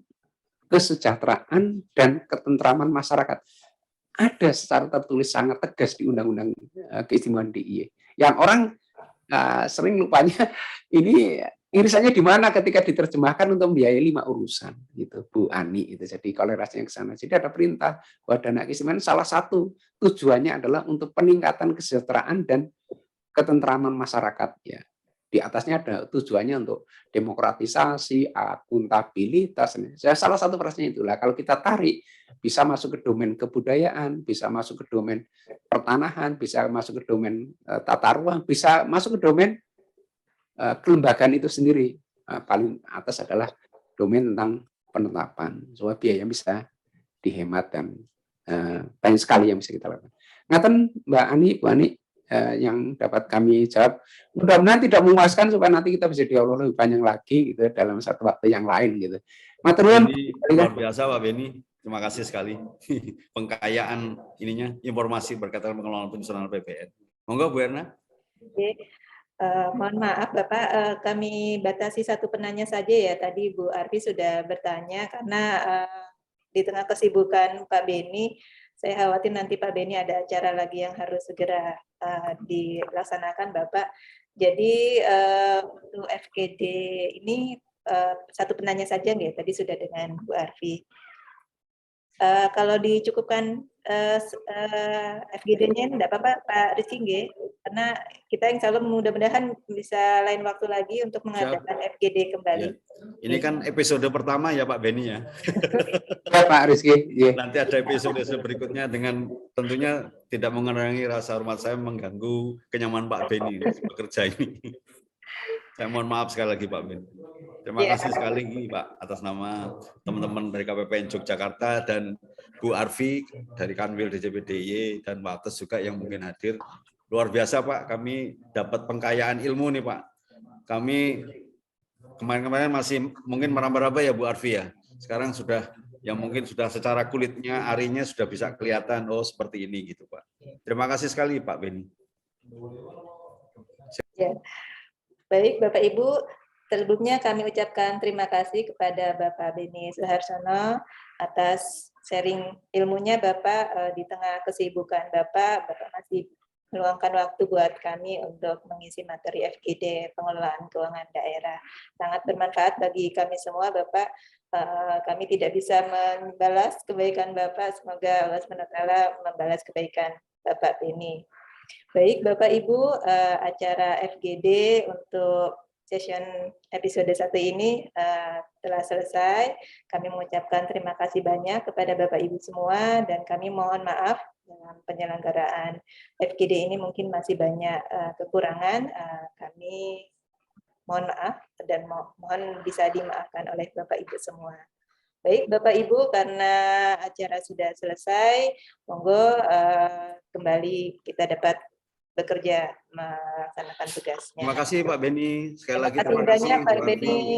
C: kesejahteraan dan ketentraman masyarakat. Ada secara tertulis sangat tegas di undang-undang keistimewaan DIY. Yang orang sering lupanya ini irisannya di mana ketika diterjemahkan untuk membiayai 5 urusan gitu Bu Ani itu. Jadi kolerasinya ke sana. Jadi ada perintah bahwa dana keistimewaan salah satu tujuannya adalah untuk peningkatan kesejahteraan dan ketentraman masyarakat ya. Di atasnya ada tujuannya untuk demokratisasi, akuntabilitas. Salah satu frasenya itulah. Kalau kita tarik bisa masuk ke domain kebudayaan, bisa masuk ke domain pertanahan, bisa masuk ke domain tata ruang, bisa masuk ke domain kelembagaan itu sendiri. Paling atas adalah domain tentang penetapan, supaya biaya bisa dihemat dan banyak sekali yang bisa kita lakukan. Ngaten Mbak Ani, Bu Ani, yang dapat kami jawab. Mudah-mudahan tidak memuaskan supaya nanti kita bisa dialog lebih panjang lagi gitu dalam satu waktu yang lain gitu. Matur nuwun.
A: Ini luar biasa Pak Beni. Terima kasih sekali pengkayaan ininya informasi berkaitan pengelolaan penyusunan APBN. Monggo Bu Erna.
B: Oke. Mohon maaf Bapak, kami batasi satu penanya saja ya. Tadi Bu Arfi sudah bertanya karena di tengah kesibukan Pak Beni, saya khawatir nanti Pak Beni ada acara lagi yang harus segera dilaksanakan Bapak. Jadi untuk FGD ini satu penanya saja nggak? Tadi sudah dengan Bu Arfi. Kalau dicukupkan FGD-nya enggak apa-apa Pak Rizky nggih, karena kita insya Allah mudah-mudahan bisa lain waktu lagi untuk mengadakan FGD kembali.
A: Ya. Ini kan episode pertama ya Pak Beni ya.
C: Ya Pak Rizky. Ya.
A: Nanti ada episode berikutnya dengan tentunya tidak mengurangi rasa hormat saya mengganggu kenyamanan Pak Beni bekerja ini. Saya mohon maaf sekali lagi Pak Beni. Terima kasih sekali lagi Pak atas nama teman-teman dari KPPN Yogyakarta dan Bu Arfi dari Kanwil DJPDY dan Pak Ates juga yang mungkin hadir. Luar biasa Pak, kami dapat pengkayaan ilmu nih Pak. Kami kemarin-kemarin masih mungkin meraba-raba ya Bu Arfi ya. Sekarang sudah yang mungkin sudah secara kulitnya, arinya sudah bisa kelihatan, oh seperti ini gitu Pak. Terima kasih sekali Pak Beni.
B: Ya. Baik Bapak Ibu, sebelumnya kami ucapkan terima kasih kepada Bapak Beni Suharsono atas sharing ilmunya Bapak di tengah kesibukan Bapak masih meluangkan waktu buat kami untuk mengisi materi FGD pengelolaan keuangan daerah. Sangat bermanfaat bagi kami semua Bapak. Kami tidak bisa membalas kebaikan Bapak, semoga Allah SWT membalas kebaikan Bapak Beni. Baik Bapak Ibu, acara FGD untuk session episode 1 ini telah selesai. Kami mengucapkan terima kasih banyak kepada Bapak Ibu semua dan kami mohon maaf dalam penyelenggaraan FGD ini mungkin masih banyak kekurangan. Kami mohon maaf dan mohon bisa dimaafkan oleh Bapak Ibu semua. Baik Bapak Ibu, karena acara sudah selesai, monggo kembali kita dapat bekerja melaksanakan tugasnya.
A: Terima kasih Pak Beni. Sekali lagi
B: Terima kasih banyak Pak
A: Bu Arfi.
B: Beni.